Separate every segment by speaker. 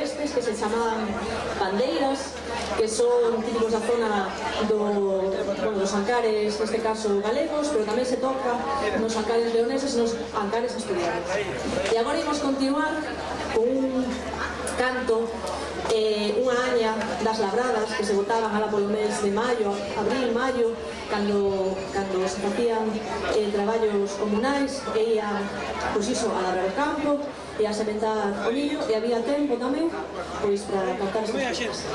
Speaker 1: estes que se chaman bandeiras, que son típicos da zona dos Ancares, neste caso galegos, pero tamén se toca nos Ancares leoneses e nos Ancares asturianos. E agora imos continuar con un canto, unha aña das labradas que se botaban ala polo mes de maio, abril, maio, cando se facían traballos comunais e ian, pois iso, a labrar o campo e a sementar o millo, e había tempo tamén pois para cantar estas cousas.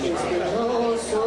Speaker 1: Este noso